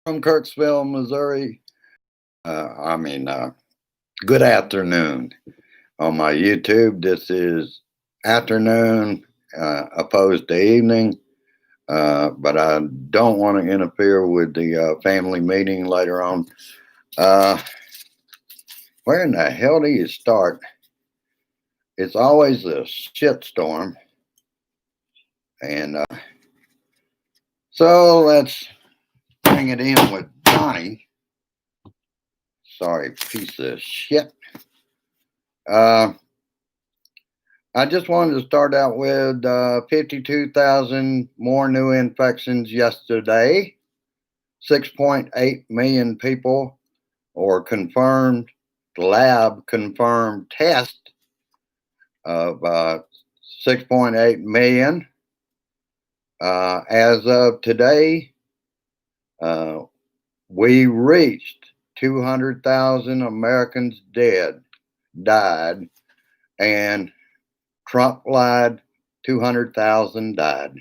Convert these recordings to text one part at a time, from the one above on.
from Kirksville, Missouri. Good afternoon. On my YouTube, this is afternoon opposed to evening, but I don't want to interfere with the family meeting later on. Uh, where in the hell do you start? It's always a shitstorm. And so let's bring it in with Johnny. Sorry, piece of shit. I just wanted to start out with 52,000 more new infections yesterday, 6.8 million people, or confirmed, lab confirmed test of 6.8 million. As of today, we reached 200,000 Americans died, and Trump lied, 200,000 died.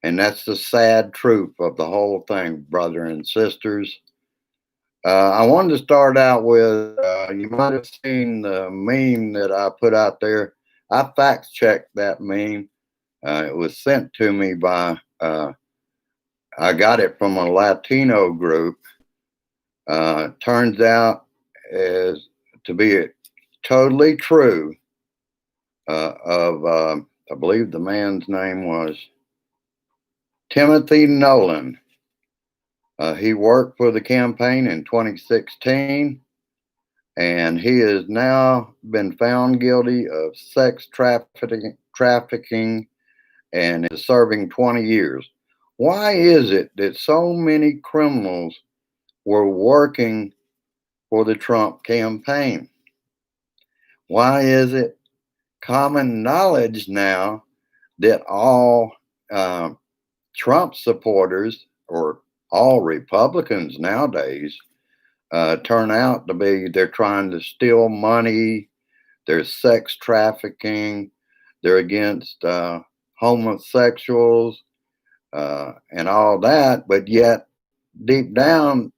And that's the sad truth of the whole thing, brother and sisters. I wanted to start out with, you might have seen the meme that I put out there. I fact checked that meme. It was sent to me by, I got it from a Latino group. Turns out is to be totally true. I believe the man's name was Timothy Nolan. He worked for the campaign in 2016, and he has now been found guilty of sex trafficking and is serving 20 years. Why is it that so many criminals were working for the Trump campaign? Why is it common knowledge now that all Trump supporters, or all Republicans nowadays, turn out to be, they're trying to steal money, there's sex trafficking, they're against homosexuals and all that, but yet deep down,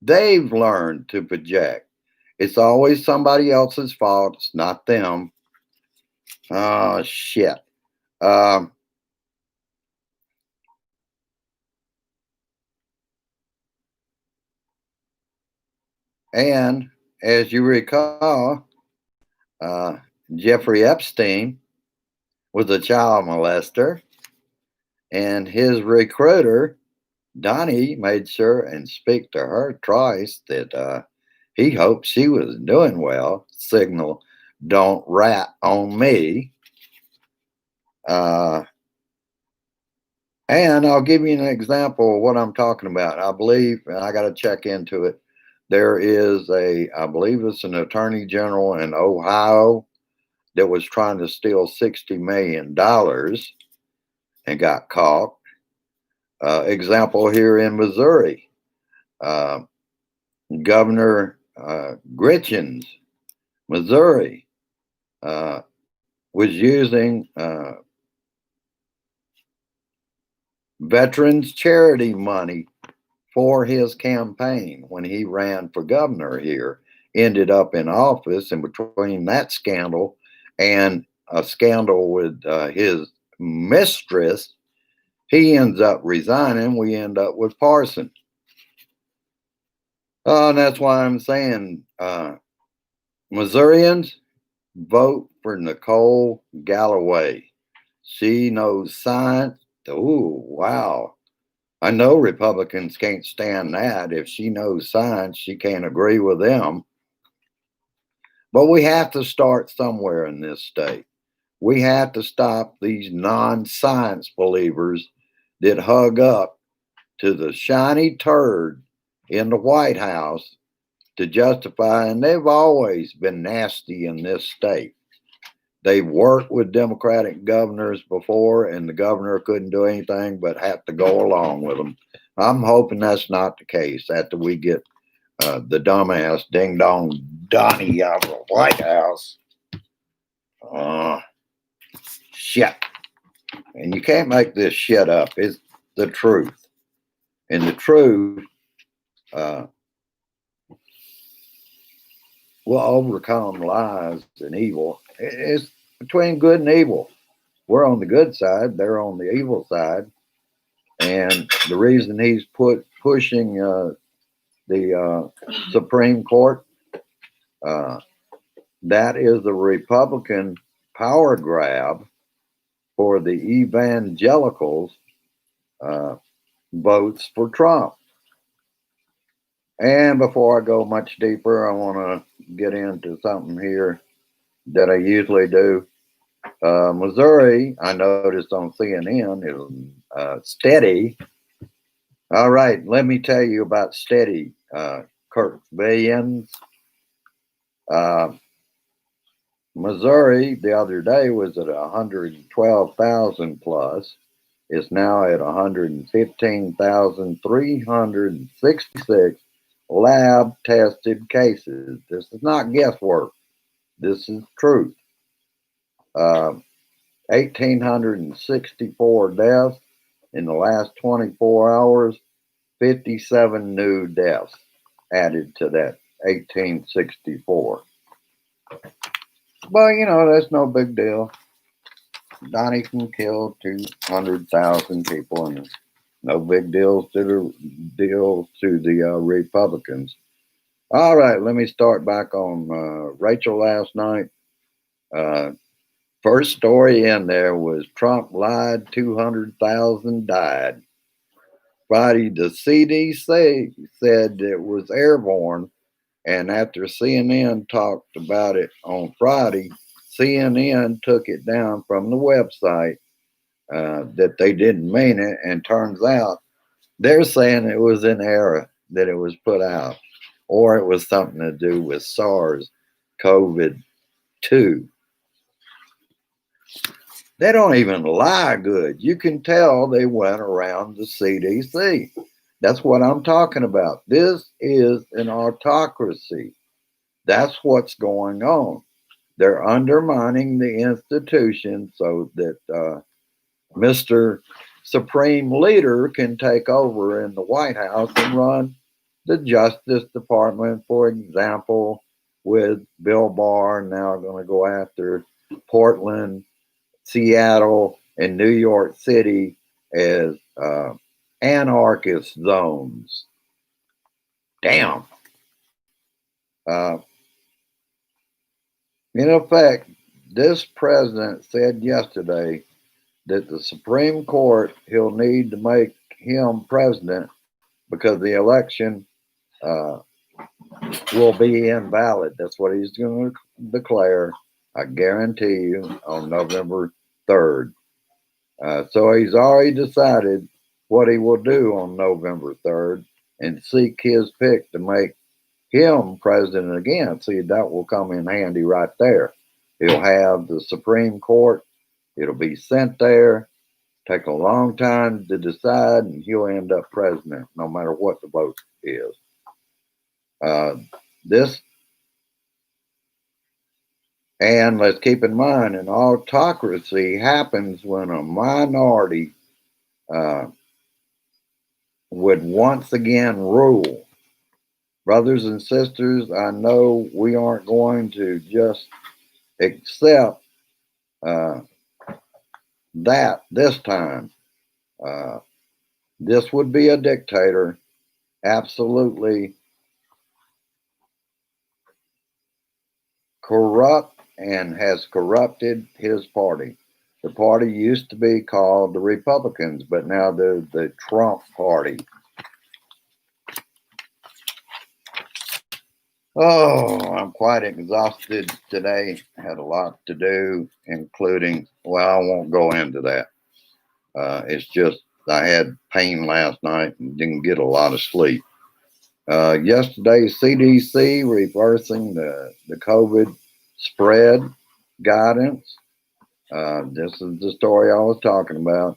they've learned to project. It's always somebody else's fault, it's not them. Oh, shit. And as you recall, Jeffrey Epstein was a child molester, and his recruiter, Donnie, made sure and speak to her twice that he hoped she was doing well. Signal, don't rat on me. And I'll give you an example of what I'm talking about. I believe, and I got to check into it, there is I believe it's an attorney general in Ohio that was trying to steal $60 million and got caught. Example here in Missouri, Governor Gritchens, Missouri, was using veterans charity money for his campaign when he ran for governor here. Ended up in office, and between that scandal and a scandal with his mistress, he ends up resigning. We end up with Parson. And that's why I'm saying, Missourians, vote for Nicole Galloway. She knows science. Oh, wow. I know Republicans can't stand that. If she knows science, she can't agree with them. But we have to start somewhere in this state. We have to stop these non-science believers that hug up to the shiny turd in the White House to justify, and they've always been nasty in this state. They've worked with Democratic governors before, and the governor couldn't do anything but have to go along with them. I'm hoping that's not the case after we get the dumbass ding dong Donnie out of the White House. Shit. And you can't make this shit up. It's the truth. And the truth uh, will overcome lies and evil. It's between good and evil. We're on the good side, they're on the evil side. And the reason he's pushing the Supreme Court, uh, that is a Republican power grab for the evangelicals' uh, votes for Trump. And before I go much deeper, I want to get into something here that I usually do. Missouri, I noticed on CNN, is steady. All right, let me tell you about steady. Kirk Williams. Uh, Missouri the other day was at 112,000 plus. It's now at 115,366 lab tested cases. This is not guesswork. This is truth. 1,864 deaths in the last 24 hours, 57 new deaths added to that 1864. But, that's no big deal. Donnie can kill 200,000 people, and no big deal to the Republicans. All right, let me start back on Rachel last night. First story in there was Trump lied, 200,000 died. Friday, the CDC said it was airborne, and after CNN talked about it on Friday, CNN took it down from the website that they didn't mean it, and turns out they're saying it was an error that it was put out, or it was something to do with SARS COVID-2. They don't even lie good. You can tell they went around the CDC. That's what I'm talking about. This is an autocracy. That's what's going on. They're undermining the institution so that Mr. Supreme Leader can take over in the White House and run the Justice Department, for example, with Bill Barr now going to go after Portland, Seattle, and New York City as anarchist zones. Damn. Uh, in effect, this president said yesterday that the Supreme Court, he'll need to make him president because the election will be invalid. That's what he's going to declare, I guarantee you, on November 3rd. So he's already decided what he will do on November 3rd and seek his pick to make him president again. See, that will come in handy right there. He'll have the Supreme Court. It'll be sent there. Take a long time to decide, and he'll end up president no matter what the vote is. This, and let's keep in mind, an autocracy happens when a minority would once again rule. Brothers and sisters, I know we aren't going to just accept that this time. This would be a dictator, absolutely corrupt, and has corrupted his party. The party used to be called the Republicans, but now they're the Trump party. Oh, I'm quite exhausted today. Had a lot to do, including, well, I won't go into that. It's just I had pain last night and didn't get a lot of sleep. Yesterday, CDC reversing the COVID spread guidance. This is the story I was talking about.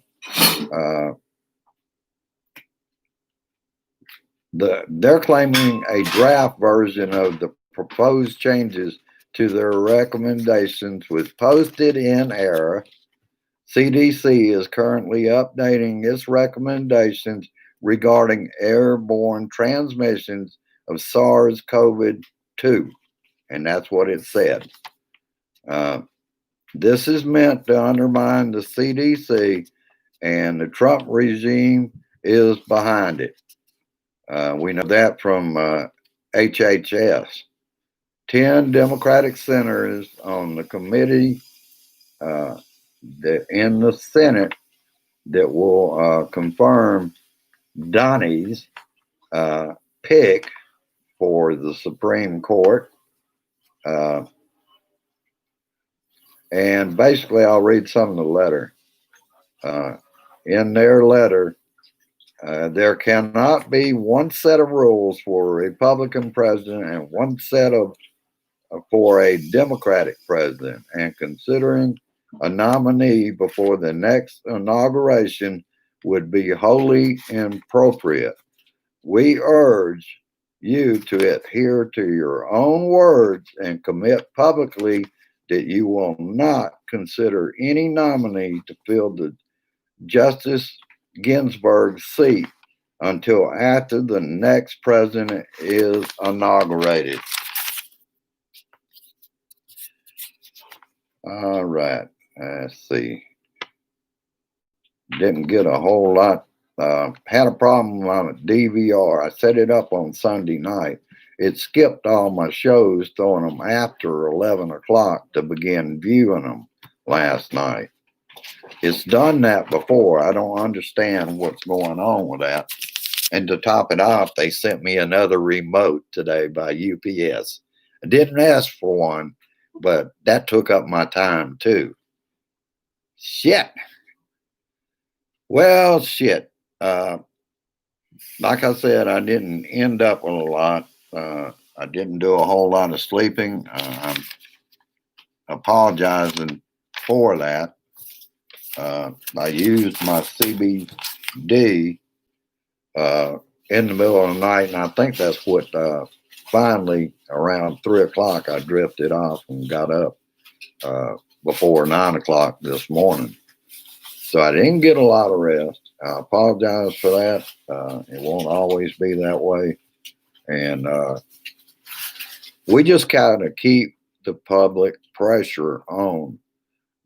They're claiming a draft version of the proposed changes to their recommendations was posted in error. CDC is currently updating its recommendations regarding airborne transmissions of SARS-CoV-2. And that's what it said. This is meant to undermine the CDC, and the Trump regime is behind it. We know that from HHS. 10 Democratic senators on the committee in the Senate that will confirm Donnie's pick for the Supreme Court. And basically, I'll read some of the letter. In their letter, there cannot be one set of rules for a Republican president and one set of for a Democratic president. And considering a nominee before the next inauguration would be wholly inappropriate. We urge you to adhere to your own words and commit publicly that you will not consider any nominee to fill the Justice Ginsburg seat until after the next president is inaugurated. All right, let's see. Didn't get a whole lot. Had a problem on a DVR. I set it up on Sunday night. It skipped all my shows, throwing them after 11 o'clock to begin viewing them last night. It's done that before. I don't understand what's going on with that. And to top it off, they sent me another remote today by UPS. I didn't ask for one, but that took up my time too. Shit. Well, shit. Like I said, I didn't end up with a lot. I didn't do a whole lot of sleeping. I'm apologizing for that. I used my CBD in the middle of the night, and I think that's what finally around 3 o'clock I drifted off and got up before 9 o'clock this morning. So I didn't get a lot of rest. I apologize for that. It won't always be that way. And we just kind of keep the public pressure on.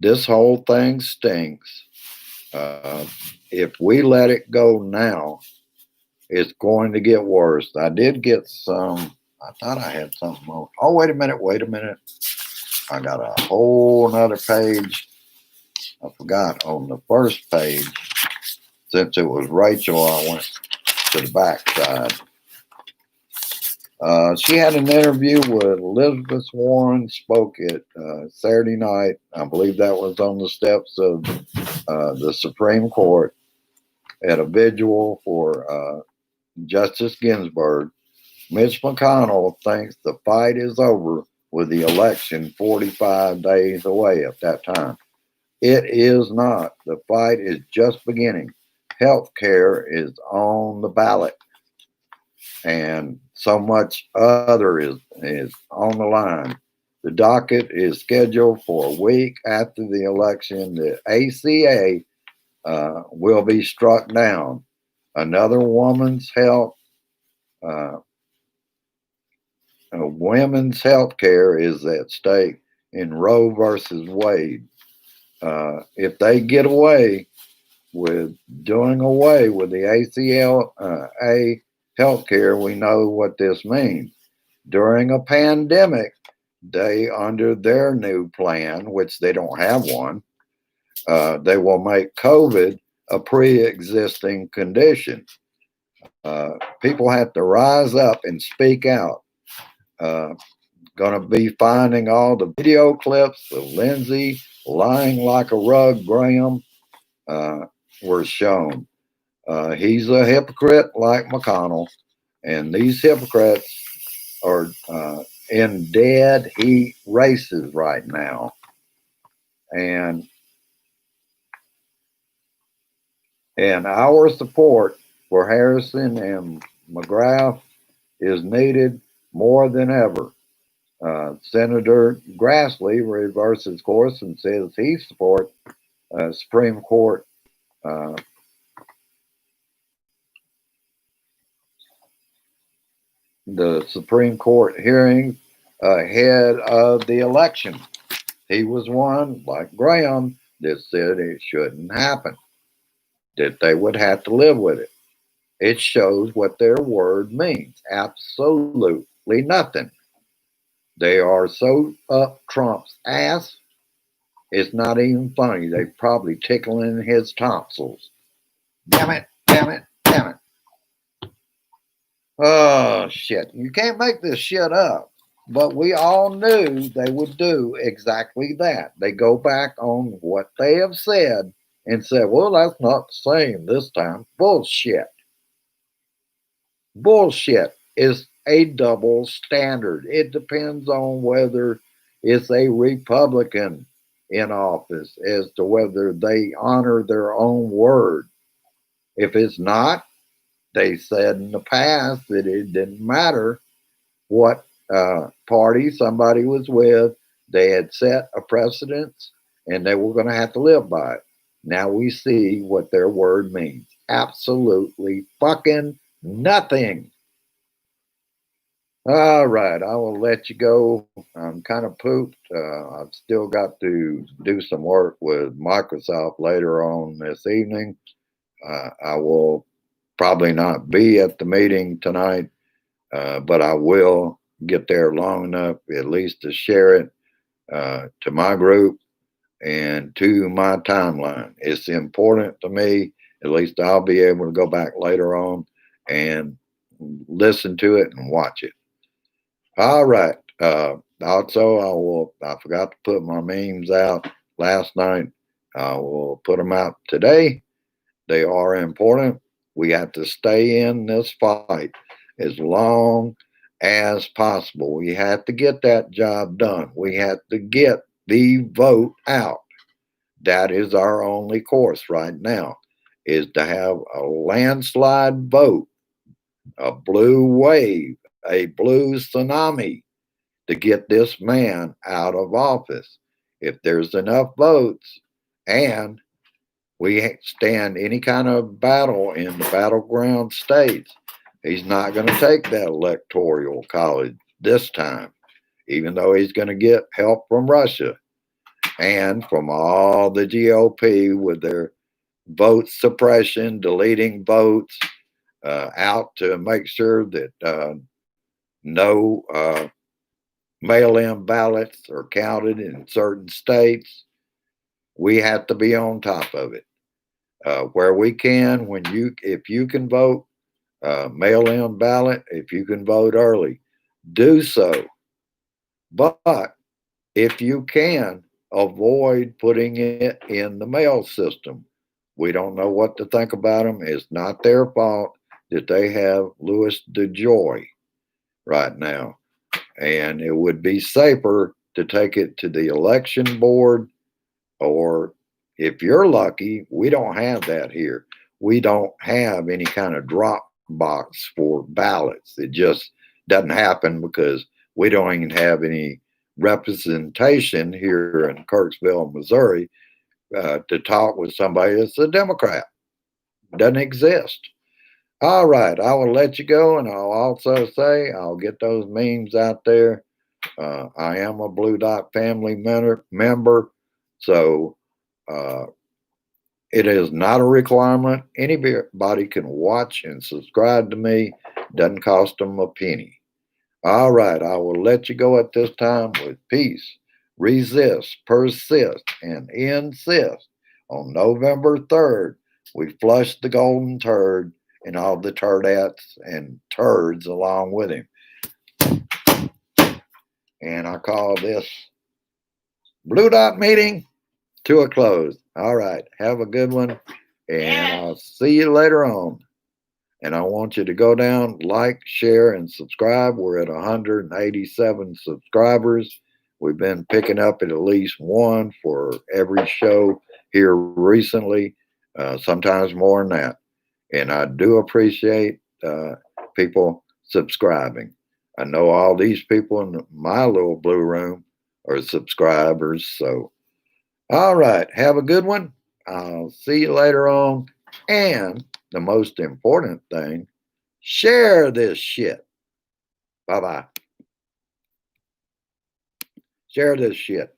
This whole thing stinks. If we let it go now, it's going to get worse. I did get some. I thought I had something more. Oh, wait a minute. I got a whole nother page. I forgot on the first page. Since it was Rachel, I went to the back side. She had an interview with Elizabeth Warren, spoke at Saturday night. I believe that was on the steps of the Supreme Court at a vigil for Justice Ginsburg. Mitch McConnell thinks the fight is over with the election 45 days away at that time. It is not. The fight is just beginning. Health care is on the ballot, and so much other is on the line. The docket is scheduled for a week after the election. The ACA will be struck down. Another women's health care is at stake in Roe versus Wade. If they get away with doing away with the ACLA healthcare, we know what this means. During a pandemic, they, under their new plan, which they don't have one, they will make COVID a pre-existing condition. People have to rise up and speak out. Going to be finding all the video clips of Lindsey lying like a rug, Graham, were shown. He's a hypocrite like McConnell, and these hypocrites are in dead heat races right now. And our support for Harrison and McGrath is needed more than ever. Senator Grassley reverses course and says he supports Supreme Court the Supreme Court hearing ahead of the election. He was one, like Graham, that said it shouldn't happen, that they would have to live with it. It shows what their word means. Absolutely nothing. They are so up Trump's ass, it's not even funny. They probably tickling his tonsils. Damn it, damn it, damn it. Oh, shit. You can't make this shit up. But we all knew they would do exactly that. They go back on what they have said and say, well, that's not the same this time. Bullshit. Bullshit is a double standard. It depends on whether it's a Republican in office as to whether they honor their own word. If it's not, they said in the past that it didn't matter what party somebody was with. They had set a precedence and they were going to have to live by it. Now we see what their word means. Absolutely fucking nothing. All right, I will let you go. I'm kind of pooped. I've still got to do some work with Microsoft later on this evening. I will probably not be at the meeting tonight, but I will get there long enough at least to share it to my group and to my timeline. It's important to me. At least I'll be able to go back later on and listen to it and watch it. All right. Also, I forgot to put my memes out last night. I will put them out today. They are important. We have to stay in this fight as long as possible. We have to get that job done. We have to get the vote out. That is our only course right now, is to have a landslide vote, a blue wave, a blue tsunami to get this man out of office. If there's enough votes and we stand any kind of battle in the battleground states, he's not going to take that electoral college this time, even though he's going to get help from Russia and from all the GOP with their vote suppression, deleting votes out to make sure that no mail in ballots are counted in certain states. We have to be on top of it. Where we can, if you can vote, mail in ballot, if you can vote early, do so. But if you can, avoid putting it in the mail system. We don't know what to think about them. It's not their fault that they have Louis DeJoy right now. And it would be safer to take it to the election board, or if you're lucky, we don't have that here. We don't have any kind of drop box for ballots. It just doesn't happen because we don't even have any representation here in Kirksville, Missouri, to talk with somebody that's a Democrat. Doesn't exist. All right, I will let you go, and I'll also say I'll get those memes out there. I am a Blue Dot family member, so uh, it is not a requirement. Anybody can watch and subscribe to me. Doesn't cost them a penny. All right, I will let you go at this time with peace. Resist, persist, and insist. On November 3rd, we flush the golden turd and all the turdettes and turds along with him. And I call this Blue Dot meeting to a close. All right, have a good one, and I'll see you later on. And I want you to go down, like, share, and subscribe. We're at 187 subscribers. We've been picking up at least one for every show here recently, sometimes more than that. And I do appreciate people subscribing. I know all these people in my little blue room are subscribers. So, all right, have a good one. I'll see you later on. And the most important thing, share this shit. Bye bye. Share this shit.